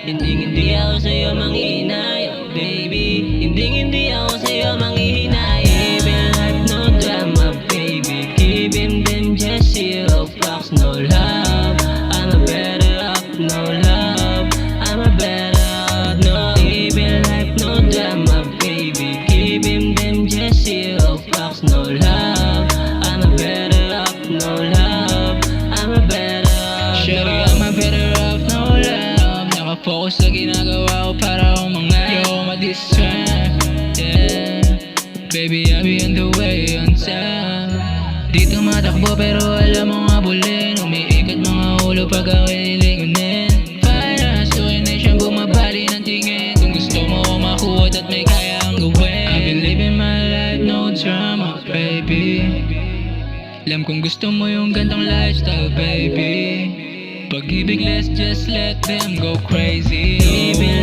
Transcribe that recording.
Hindi ako sa'yo manghihinayang, baby. Hindi ako sa'yo manghihinayang. Even life no drama, baby. Giving them just zero fucks, no love. I'm a better off, no love. I'm a better off, no. Even life no drama, baby. Giving them just zero fucks, no love. I'm a better off, no love. I'm a better off, Shawty, I'm a better off, no love. Nakafocus sa ginagawa ko para umangat. Yo, ma-distract, yeah. Baby, I'll be on the way, on time. Dito matakbo pero alam mo nga bulin. Umiikot mga ulo pag ako'y lilingunin. Para sukin na siyang bumabali ng tingin. Kung gusto mo makuha at may kaya ang gawin. I've been living my life, no drama, baby. Alam kong gusto mo yung gantong lifestyle, baby. Pag-ibig, let's just let them go crazy. baby.